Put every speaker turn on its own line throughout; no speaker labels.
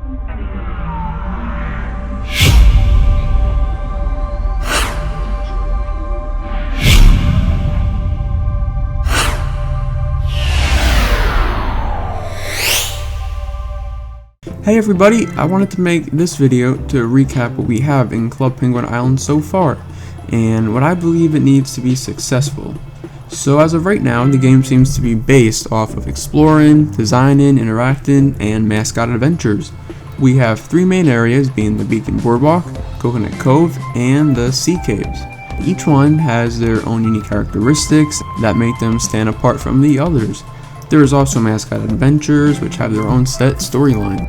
Hey everybody, I wanted to make this video to recap what we have in Club Penguin Island so far, and what I believe it needs to be successful. So as of right now, the game seems to be based off of exploring, designing, interacting, and mascot adventures. We have three main areas being the Beacon Boardwalk, Coconut Cove, and the Sea Caves. Each one has their own unique characteristics that make them stand apart from the others. There is also mascot adventures, which have their own set storyline.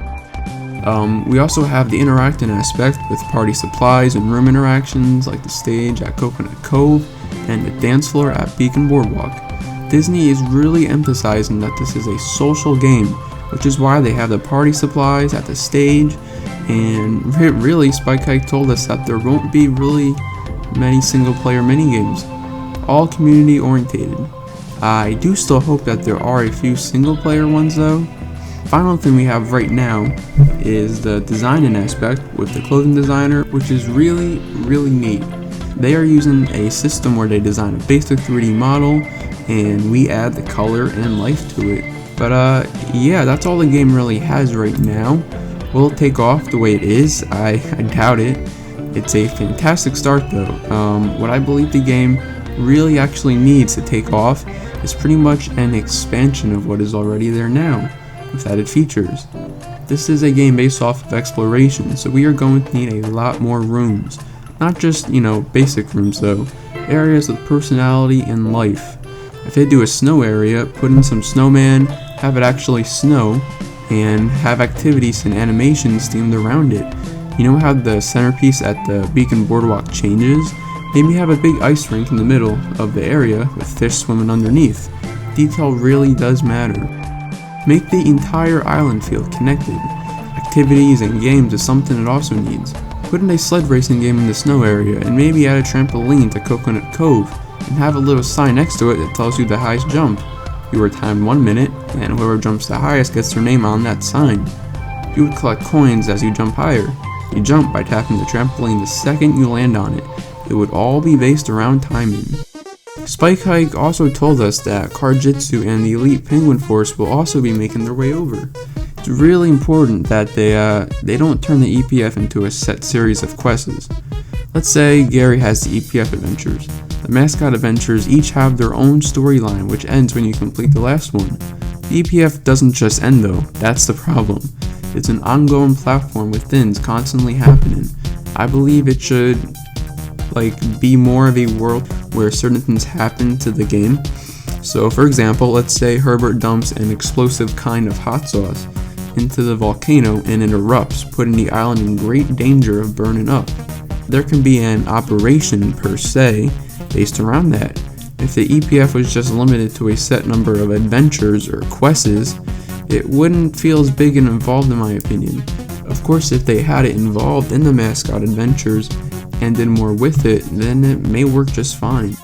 We also have the interacting aspect with party supplies and room interactions like the stage at Coconut Cove and the dance floor at Beacon Boardwalk. Disney is really emphasizing that this is a social game, which is why they have the party supplies at the stage, and really Spike Hike told us that there won't be really many single player minigames, all community orientated. I do still hope that there are a few single player ones though. Final thing we have right now is the designing aspect with the clothing designer, which is really neat. They are using a system where they design a basic 3D model and we add the color and life to it. But yeah, that's all the game really has right now. Will it take off the way it is? I doubt it. It's a fantastic start though. What I believe the game really actually needs to take off is pretty much an expansion of what is already there now, with added features. This is a game based off of exploration, so we are going to need a lot more rooms. Not just, basic rooms though, areas with personality and life. If they do a snow area, put in some snowman, have it actually snow, and have activities and animations themed around it. You know how the centerpiece at the Beacon Boardwalk changes? Maybe have a big ice rink in the middle of the area with fish swimming underneath. Detail really does matter. Make the entire island feel connected. Activities and games is something it also needs. Put in a sled racing game in the snow area and maybe add a trampoline to Coconut Cove and have a little sign next to it that tells you the highest jump. You are timed 1 minute and whoever jumps the highest gets their name on that sign. You would collect coins as you jump higher. You jump by tapping the trampoline the second you land on it. It would all be based around timing. Spike Hike also told us that Carjitsu and the Elite Penguin Force will also be making their way over. It's really important that they don't turn the EPF into a set series of quests. Let's say Gary has the EPF adventures. The mascot adventures each have their own storyline which ends when you complete the last one. The EPF doesn't just end though, that's the problem. It's an ongoing platform with things constantly happening. I believe it should be more of a world where certain things happen to the game. So for example, let's say Herbert dumps an explosive kind of hot sauce into the volcano and it erupts, putting the island in great danger of burning up. There can be an operation per se based around that. If the EPF was just limited to a set number of adventures or quests, it wouldn't feel as big and involved in my opinion. Of course, if they had it involved in the mascot adventures and did more with it, then it may work just fine.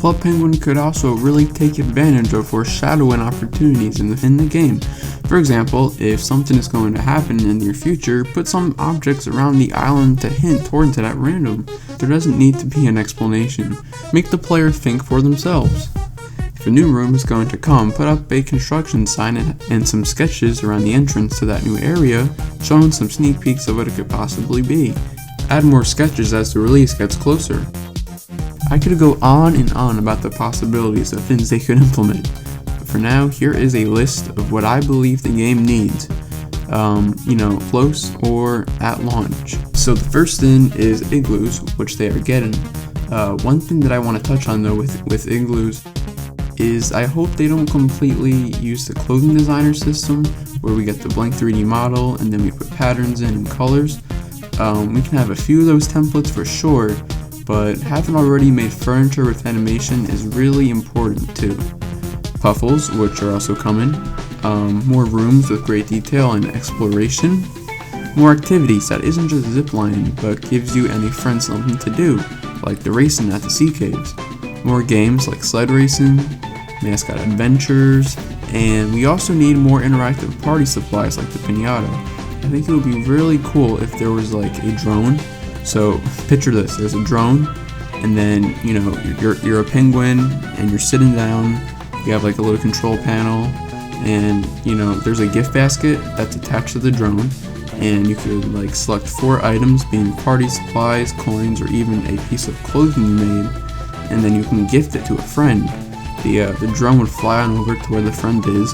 Club Penguin could also really take advantage of foreshadowing opportunities in the game. For example, if something is going to happen in the near future, put some objects around the island to hint towards it at random. There doesn't need to be an explanation. Make the player think for themselves. If a new room is going to come, put up a construction sign and some sketches around the entrance to that new area, showing some sneak peeks of what it could possibly be. Add more sketches as the release gets closer. I could go on and on about the possibilities of things they could implement, but for now, here is a list of what I believe the game needs, close or at launch. So the first thing is igloos, which they are getting. One thing that I want to touch on though with igloos is I hope they don't completely use the clothing designer system where we get the blank 3D model and then we put patterns in and colors. We can have a few of those templates for sure, but having already made furniture with animation is really important too. Puffles, which are also coming, more rooms with great detail and exploration, more activities that isn't just ziplining but gives you and a friend something to do, like the racing at the Sea Caves, more games like sled racing, mascot adventures, and we also need more interactive party supplies like the piñata. I think it would be really cool if there was like a drone. So picture this: there's a drone, and then you're a penguin, and you're sitting down. You have like a little control panel, and there's a gift basket that's attached to the drone, and you could like select 4 items, being party supplies, coins, or even a piece of clothing you made, and then you can gift it to a friend. The drone would fly on over to where the friend is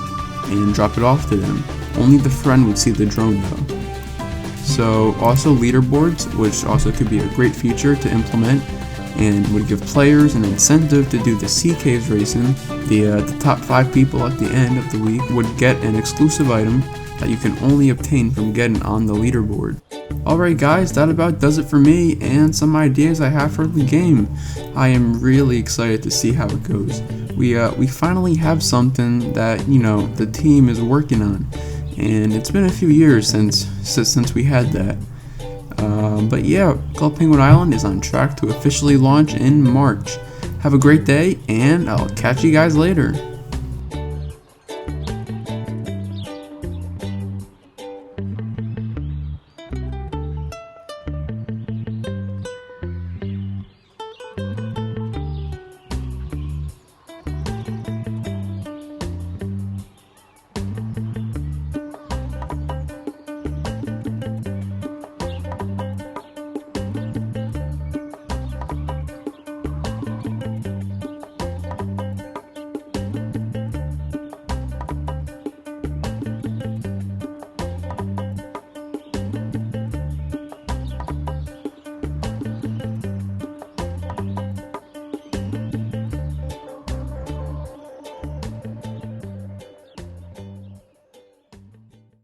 and drop it off to them. Only the friend would see the drone though. So also leaderboards, which also could be a great feature to implement, and would give players an incentive to do the sea caves racing. The top 5 people at the end of the week would get an exclusive item that you can only obtain from getting on the leaderboard. Alright guys, that about does it for me and some ideas I have for the game. I am really excited to see how it goes. We finally have something that the team is working on, and it's been a few years since we had that. But yeah, Club Penguin Island is on track to officially launch in March. Have a great day, and I'll catch you guys later.